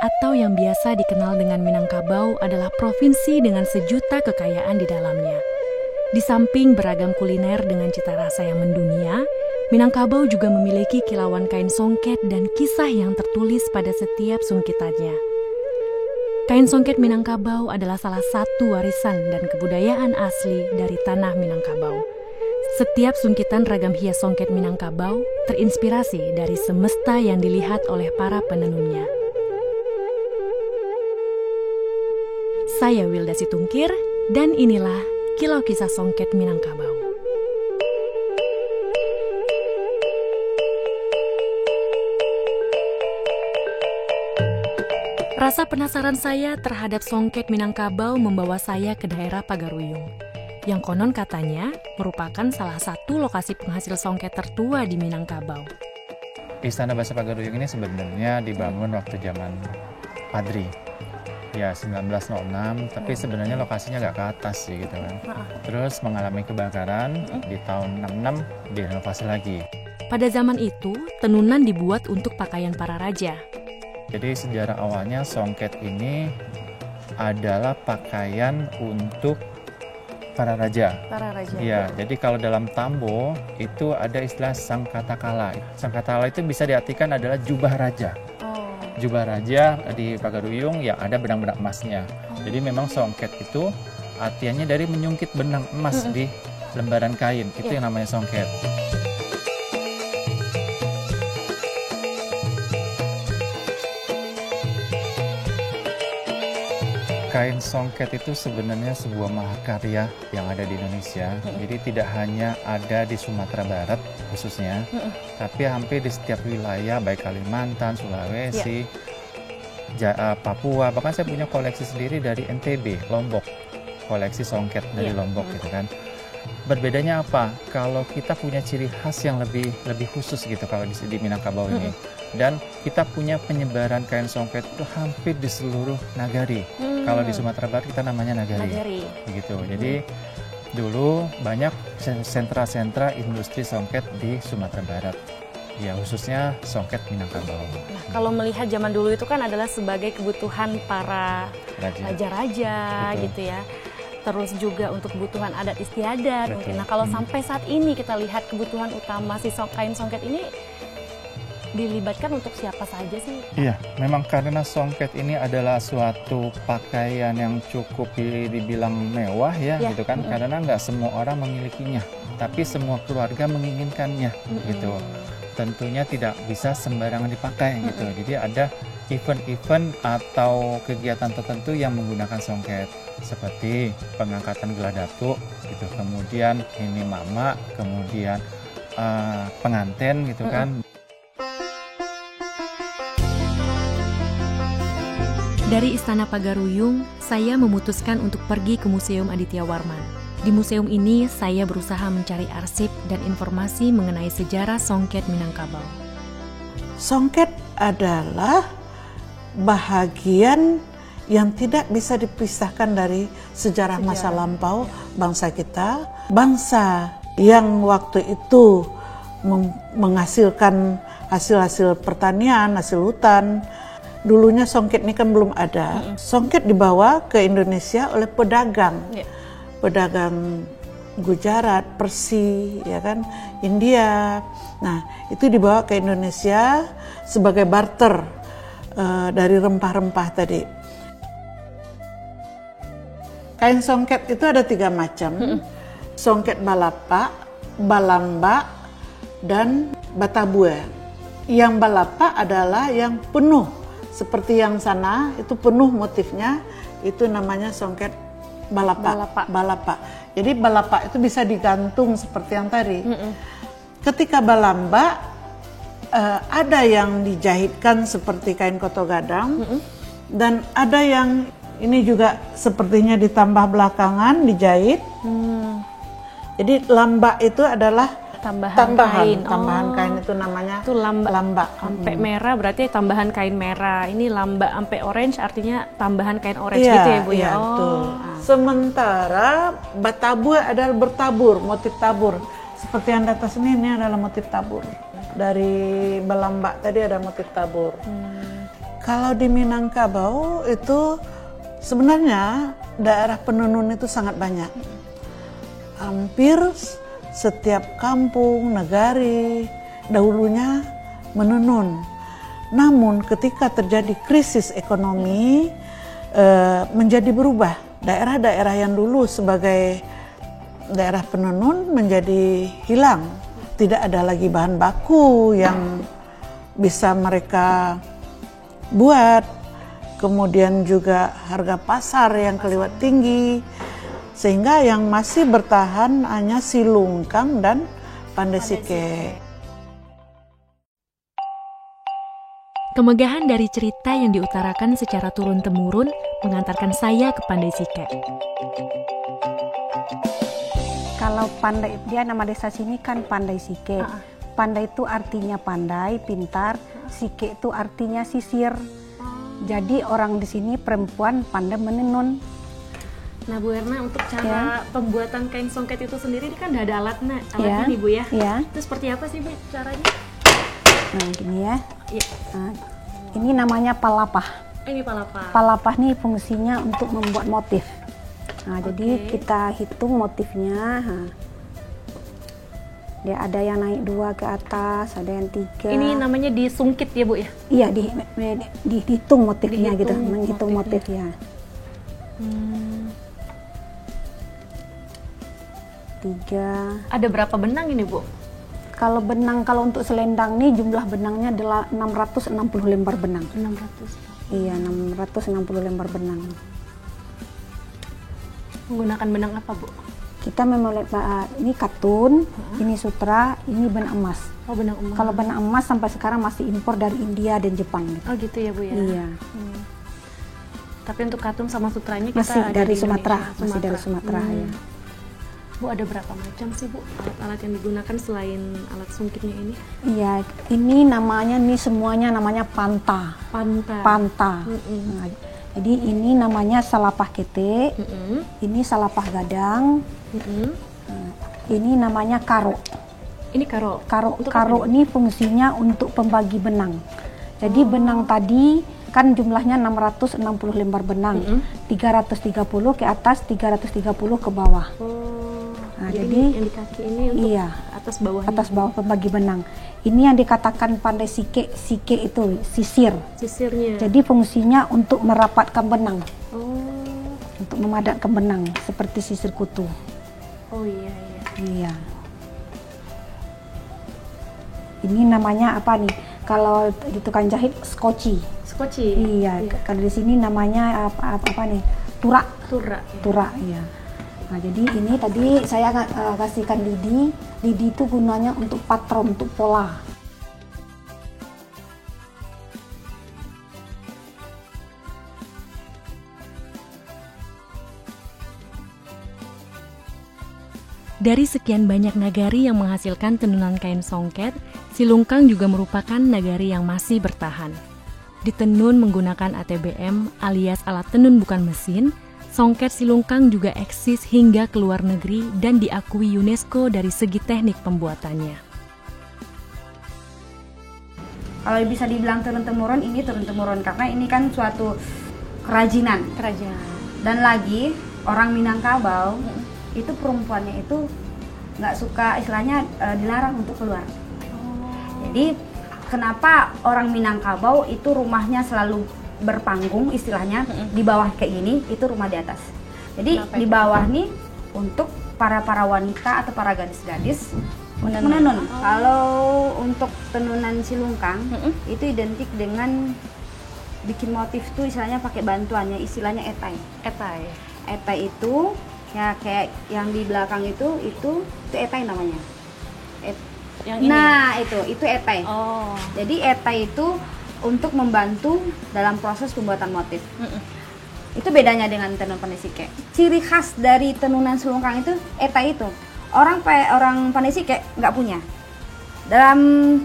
atau yang biasa dikenal dengan Minangkabau adalah provinsi dengan sejuta kekayaan di dalamnya. Di samping beragam kuliner dengan cita rasa yang mendunia, Minangkabau juga memiliki kilauan kain songket dan kisah yang tertulis pada setiap sungkitannya. Kain songket Minangkabau adalah salah satu warisan dan kebudayaan asli dari tanah Minangkabau. Setiap sungkitan ragam hias songket Minangkabau terinspirasi dari semesta yang dilihat oleh para penenunnya. Saya Wilda Situngkir, dan inilah Kilau Kisah Songket Minangkabau. Rasa penasaran saya terhadap songket Minangkabau membawa saya ke daerah Pagaruyung, yang konon katanya merupakan salah satu lokasi penghasil songket tertua di Minangkabau. Istana Bahasa Pagaruyung ini sebenarnya dibangun waktu zaman Padri. Ya 1906, tapi sebenarnya lokasinya agak ke atas sih gitu kan. Terus mengalami kebakaran di tahun 66 direnovasi lagi. Pada zaman itu, tenunan dibuat untuk pakaian para raja. Jadi sejarah awalnya songket ini adalah pakaian untuk para raja. Para raja. Iya, jadi kalau dalam Tambo itu ada istilah sangkatakala. Sangkatakala itu bisa diartikan adalah jubah raja. Jubah raja di Pagaruyung ya ada benang-benang emasnya. Jadi memang songket itu artinya dari menyungkit benang emas di lembaran kain. Itu yang namanya songket. Kain songket itu sebenarnya sebuah mahakarya yang ada di Indonesia. Jadi tidak hanya ada di Sumatera Barat khususnya, tapi hampir di setiap wilayah, baik Kalimantan, Sulawesi, Papua. Bahkan saya punya koleksi sendiri dari NTB, Lombok. Koleksi songket dari Lombok gitu kan. Berbedanya apa? Kalau kita punya ciri khas yang lebih khusus gitu kalau di Minangkabau ini. Dan kita punya penyebaran kain songket itu hampir di seluruh nagari. Kalau di Sumatera Barat kita namanya nagari. Begitu. Jadi dulu banyak sentra-sentra industri songket di Sumatera Barat. Ya khususnya songket Minangkabau. Nah, kalau melihat zaman dulu itu kan adalah sebagai kebutuhan para raja-raja gitu ya. Terus juga untuk kebutuhan adat istiadat mungkin. Nah kalau sampai saat ini kita lihat kebutuhan utama si kain songket ini dilibatkan untuk siapa saja sih? Iya, memang karena songket ini adalah suatu pakaian yang cukup dibilang mewah ya gitu kan. Karena nggak semua orang memilikinya, tapi semua keluarga menginginkannya gitu. Tentunya tidak bisa sembarangan dipakai gitu. Jadi ada event-event atau kegiatan tertentu yang menggunakan songket seperti pengangkatan gelar datuk gitu, kemudian ini mama, kemudian pengantin gitu kan. Dari Istana Pagaruyung, saya memutuskan untuk pergi ke Museum Aditya Warman. Di museum ini, saya berusaha mencari arsip dan informasi mengenai sejarah songket Minangkabau. Songket adalah bahagian yang tidak bisa dipisahkan dari sejarah masa lampau bangsa kita. Bangsa yang waktu itu menghasilkan hasil-hasil pertanian, hasil hutan. Dulunya songket ini kan belum ada. Songket dibawa ke Indonesia oleh pedagang. Pedagang Gujarat, Persia, ya kan, India. Nah, itu dibawa ke Indonesia sebagai barter dari rempah-rempah tadi. Kain songket itu ada 3 macam. Songket balapa, balamba, dan batabue. Yang balapa adalah yang penuh. Seperti yang sana, itu penuh motifnya, itu namanya songket balapa. Jadi balapa itu bisa digantung seperti yang tadi. Ketika balamba, ada yang dijahitkan seperti kain koto gadang, dan ada yang ini juga sepertinya ditambah belakangan, dijahit. Jadi lamba itu adalah tambahan kain itu namanya. Itu lamba. Sampai merah berarti tambahan kain merah. Ini lamba sampai orange artinya tambahan kain orange gitu ya Bu ya. Betul. Sementara batabue adalah bertabur, motif tabur. Seperti yang di atas ini adalah motif tabur. Dari belamba tadi ada motif tabur. Kalau di Minangkabau itu sebenarnya daerah penenun itu sangat banyak. Hampir setiap kampung, negari dahulunya menenun. Namun ketika terjadi krisis ekonomi menjadi berubah. Daerah-daerah yang dulu sebagai daerah penenun menjadi hilang. Tidak ada lagi bahan baku yang bisa mereka buat. Kemudian juga harga pasar yang kelewat tinggi. Sehingga yang masih bertahan hanya silungkang dan pandai sike. Kemegahan dari cerita yang diutarakan secara turun-temurun mengantarkan saya ke Pandai Sike. Kalau pandai, dia nama desa sini kan Pandai Sike. Pandai itu artinya pandai, pintar. Sike itu artinya sisir. Jadi orang di sini perempuan pandai menenun. Nah Bu Erna, untuk cara pembuatan kain songket itu sendiri ini kan udah ada alatnya nih Bu ya? Itu seperti apa sih Bu caranya? Nah gini ya. Nah, ini namanya palapah. Ini palapah. Palapah nih fungsinya untuk membuat motif. Nah, jadi kita hitung motifnya. Nah, dia ada yang naik 2 ke atas, ada yang 3. Ini namanya disungkit ya Bu ya? Iya, dihitung motifnya gitu, menghitung motifnya. 3. Ada berapa benang ini Bu? Kalau benang, kalau untuk selendang nih jumlah benangnya adalah 660 lembar benang. 600? Iya, 660 lembar benang. Menggunakan benang apa Bu? Kita memang ini katun, ini sutra, ini benang emas. Oh, benang emas. Kalau benang emas sampai sekarang masih impor dari India dan Jepang. Gitu. Oh gitu ya Bu ya? Iya. Tapi untuk katun sama sutranya kita masih ada dari di Sumatera. Indonesia. Masih dari Sumatera ya. Bu, ada berapa macam sih Bu alat-alat yang digunakan selain alat sungkitnya ini? Iya, ini namanya semuanya namanya panta. Panta. Nah, jadi ini namanya salapah kete, ini salapah gadang, ini namanya karo. Ini karo. Karo ini fungsinya untuk pembagi benang. Jadi benang tadi kan jumlahnya 660 lembar benang, 330 ke atas, 330 ke bawah. Nah, jadi yang di kaki ini untuk atas bawah. Atas bawah pembagi benang. Ini yang dikatakan pandai sike. Sike itu sisir. Sisirnya. Jadi fungsinya untuk merapatkan benang. Oh. Untuk memadatkan benang seperti sisir kutu. Oh iya. Iya. Ini namanya apa nih? Kalau di tukang jahit skoci. Skoci. Iya. Kalau di sini namanya apa nih? Turak. Turak. Iya. Nah, jadi ini tadi saya kasihkan lidi. Lidi itu gunanya untuk patron, untuk pola. Dari sekian banyak nagari yang menghasilkan tenunan kain songket, Silungkang juga merupakan nagari yang masih bertahan. Ditenun menggunakan ATBM alias alat tenun bukan mesin, songket Silungkang juga eksis hingga ke luar negeri dan diakui UNESCO dari segi teknik pembuatannya. Kalau bisa dibilang turun-temurun, ini turun-temurun karena ini kan suatu kerajinan. Dan lagi orang Minangkabau itu perempuannya itu nggak suka istilahnya dilarang untuk keluar. Jadi kenapa orang Minangkabau itu rumahnya selalu berpanggung istilahnya di bawah kayak gini, itu rumah di atas. Jadi di bawah nih untuk para wanita atau para gadis-gadis menenun. Kalau untuk tenunan Silungkang itu identik dengan bikin motif tuh istilahnya pakai bantuannya, istilahnya etai. Etai itu ya kayak yang di belakang itu etai namanya. Yang ini? Nah itu etai. Oh. Jadi etai itu untuk membantu dalam proses pembuatan motif. Itu bedanya dengan tenun pandai sike. Ciri khas dari tenunan Silungkang itu etai itu. Orang pandai sike nggak punya. Dalam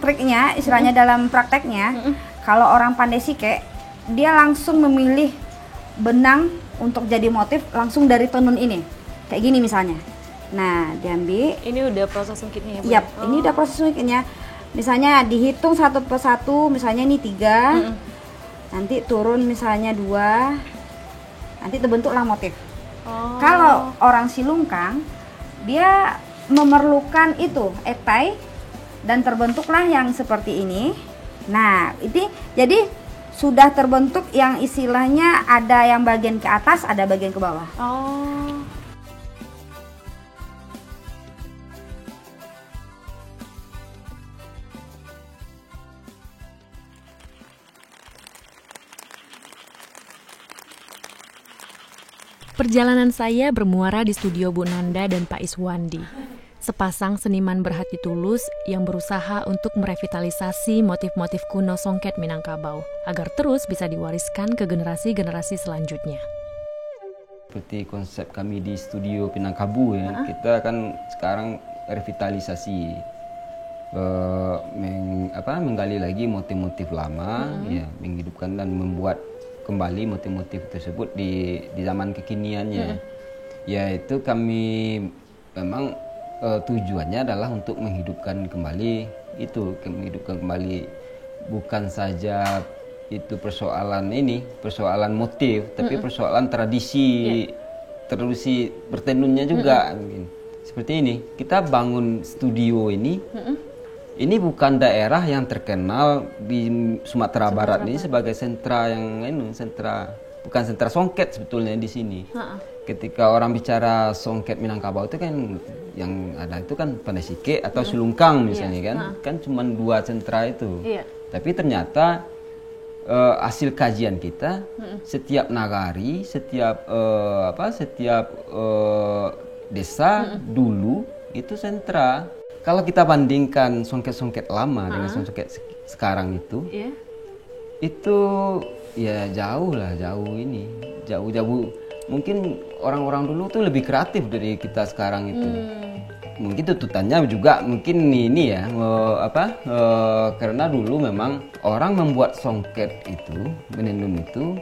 triknya, istilahnya dalam prakteknya, kalau orang pandai sike dia langsung memilih benang untuk jadi motif langsung dari tenun ini. Kayak gini misalnya. Nah, diambil. Ini udah proses sungkitnya ya, Bu? Yap, ini udah proses sungkitnya. Misalnya dihitung satu persatu, misalnya ini 3. nanti turun misalnya 2, nanti terbentuklah motif. Kalau orang Silungkang dia memerlukan itu etai dan terbentuklah yang seperti ini. Nah, ini jadi sudah terbentuk yang istilahnya ada yang bagian ke atas, ada bagian ke bawah. Perjalanan saya bermuara di studio Bu Nanda dan Pak Iswandi, sepasang seniman berhati tulus yang berusaha untuk merevitalisasi motif-motif kuno songket Minangkabau agar terus bisa diwariskan ke generasi-generasi selanjutnya. Seperti konsep kami di studio Minangkabau ya, kita kan sekarang revitalisasi, menggali lagi motif-motif lama, ya, menghidupkan dan membuat kembali motif-motif tersebut di zaman kekiniannya. Yaitu kami memang tujuannya adalah untuk menghidupkan kembali itu, menghidupkan kembali bukan saja itu persoalan motif, tapi persoalan tradisi bertenunnya juga. Seperti ini, kita bangun studio ini. Ini bukan daerah yang terkenal di Sumatera Barat ini sebagai sentra bukan sentra songket sebetulnya di sini. Ketika orang bicara songket Minangkabau itu kan yang ada itu kan Pandai Sike atau Silungkang misalnya kan cuma 2 sentra itu. Tapi ternyata hasil kajian kita setiap nagari, setiap desa dulu itu sentra. Kalau kita bandingkan songket-songket lama dengan songket sekarang itu ya jauh. Mungkin orang-orang dulu tuh lebih kreatif dari kita sekarang itu. Mungkin tuntutannya juga mungkin ini ya, karena dulu memang orang membuat songket itu, menenun itu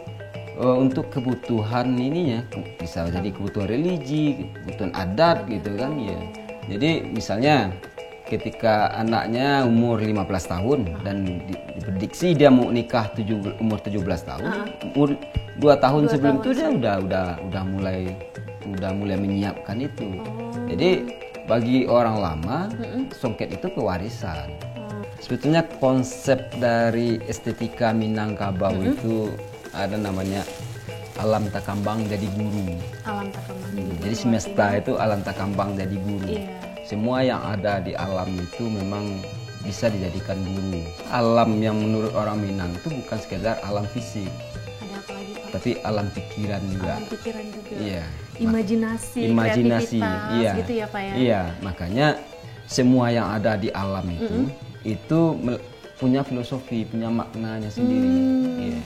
untuk kebutuhan ininya, bisa jadi kebutuhan religi, kebutuhan adat gitu kan ya. Jadi misalnya ketika anaknya umur 15 tahun dan diprediksi dia mau nikah umur 17 tahun, umur 2 tahun sebelum itu dia udah mulai menyiapkan itu. Jadi bagi orang lama songket itu pewarisan. Sebetulnya konsep dari estetika Minangkabau itu ada namanya alam takambang jadi guru. Alam takambang. Jadi semesta itu alam takambang jadi guru. Semua yang ada di alam itu memang bisa dijadikan guru. Alam yang menurut orang Minang itu bukan sekedar alam fisik, tapi alam pikiran juga. Alam pikiran juga. Iya. Imajinasi, kreativitas, gitu ya Pak ya. Iya, makanya semua yang ada di alam itu punya filosofi, punya maknanya sendiri. Iya.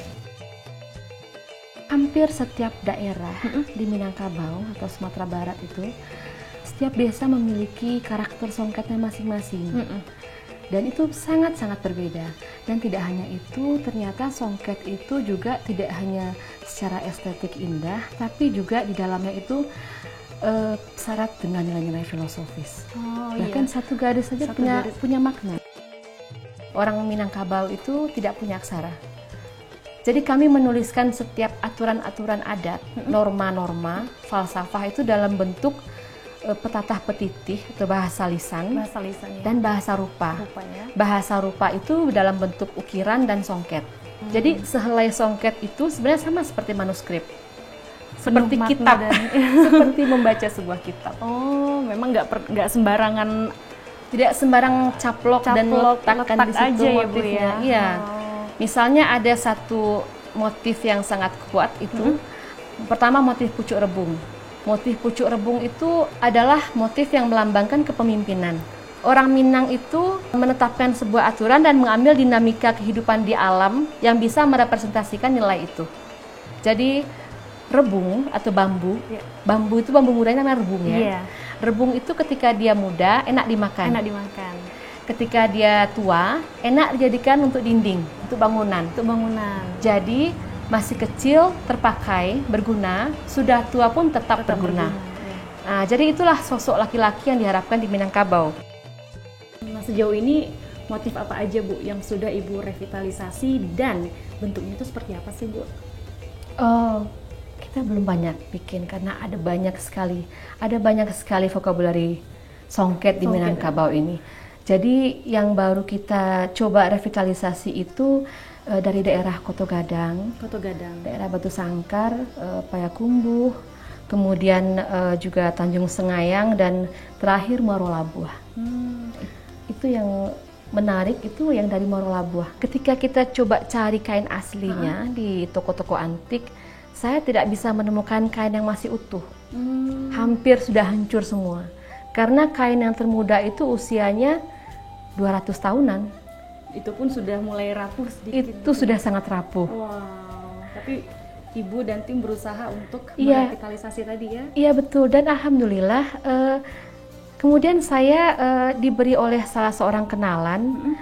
Hampir setiap daerah di Minangkabau atau Sumatera Barat itu, setiap desa memiliki karakter songketnya masing-masing. Dan itu sangat-sangat berbeda. Dan tidak hanya itu, ternyata songket itu juga tidak hanya secara estetik indah, tapi juga di dalamnya itu syarat dengan nilai-nilai filosofis. Bahkan satu garis saja punya makna. Orang Minangkabau itu tidak punya aksara. Jadi kami menuliskan setiap aturan-aturan adat, norma-norma, falsafah itu dalam bentuk petatah petitih atau bahasa lisan dan bahasa rupa. Bahasa rupa itu dalam bentuk ukiran dan songket. Jadi sehelai songket itu sebenarnya sama seperti manuskrip, seperti kitab, seperti membaca sebuah kitab. Oh, memang nggak sembarangan, tidak sembarang caplok dan letakkan di situ aja motifnya. Ya, Bu, ya? Iya. Misalnya ada satu motif yang sangat kuat itu, pertama motif pucuk rebung. Motif pucuk rebung itu adalah motif yang melambangkan kepemimpinan. Orang Minang itu menetapkan sebuah aturan dan mengambil dinamika kehidupan di alam yang bisa merepresentasikan nilai itu. Jadi rebung atau bambu, bambu itu bambu mudanya namanya rebung ya. Rebung itu ketika dia muda enak dimakan. Ketika dia tua enak dijadikan untuk dinding, untuk bangunan. Jadi masih kecil terpakai, berguna, sudah tua pun tetap berguna. Nah, jadi itulah sosok laki-laki yang diharapkan di Minangkabau. Nah, sejauh ini motif apa aja Bu yang sudah Ibu revitalisasi dan bentuknya itu seperti apa sih Bu? Oh, kita belum banyak bikin karena ada banyak sekali vocabulary songket di Minangkabau ini. Jadi yang baru kita coba revitalisasi itu dari daerah Koto Gadang, daerah Batu Sangkar, Payakumbuh, kemudian juga Tanjung Sengayang dan terakhir Muaro Labuh. Itu yang menarik, itu yang dari Muaro Labuh. Ketika kita coba cari kain aslinya di toko-toko antik, saya tidak bisa menemukan kain yang masih utuh. Hampir sudah hancur semua. Karena kain yang termuda itu usianya 200 tahunan. Itu pun sudah mulai rapuh sedikit. Itu sudah sangat rapuh. Wow. Tapi Ibu dan tim berusaha untuk merevitalisasi tadi ya? Iya betul, dan alhamdulillah kemudian saya diberi oleh salah seorang kenalan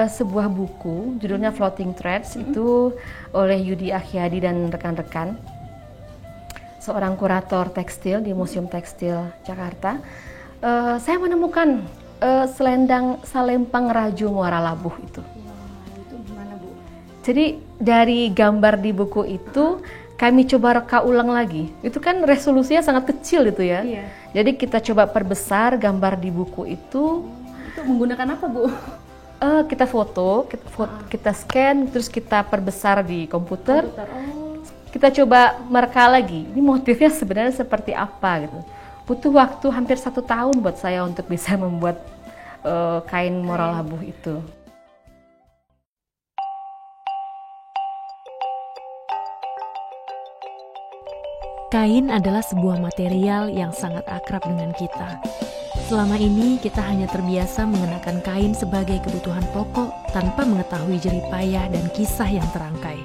sebuah buku judulnya Floating Threads, itu oleh Yudi Akhyadi dan rekan-rekan, seorang kurator tekstil di Museum Tekstil Jakarta. Saya menemukan selendang Salempang Raju Muara Labuh itu. Itu gimana Bu? Jadi dari gambar di buku itu kami coba reka ulang lagi. Itu kan resolusinya sangat kecil itu ya. Iya. Jadi kita coba perbesar gambar di buku itu. Itu menggunakan apa Bu? Kita foto, kita scan, terus kita perbesar di komputer. Kita coba mereka lagi. Ini motifnya sebenarnya seperti apa gitu. Butuh waktu hampir 1 tahun buat saya untuk bisa membuat kain Muara Labuh itu. Kain adalah sebuah material yang sangat akrab dengan kita. Selama ini kita hanya terbiasa mengenakan kain sebagai kebutuhan pokok tanpa mengetahui jerih payah dan kisah yang terangkai.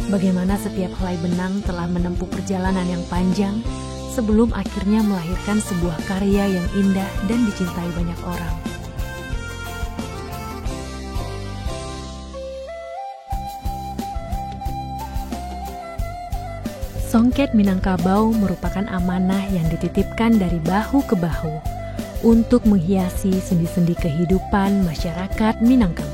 Bagaimana setiap helai benang telah menempuh perjalanan yang panjang sebelum akhirnya melahirkan sebuah karya yang indah dan dicintai banyak orang. Songket Minangkabau merupakan amanah yang dititipkan dari bahu ke bahu untuk menghiasi sendi-sendi kehidupan masyarakat Minangkabau.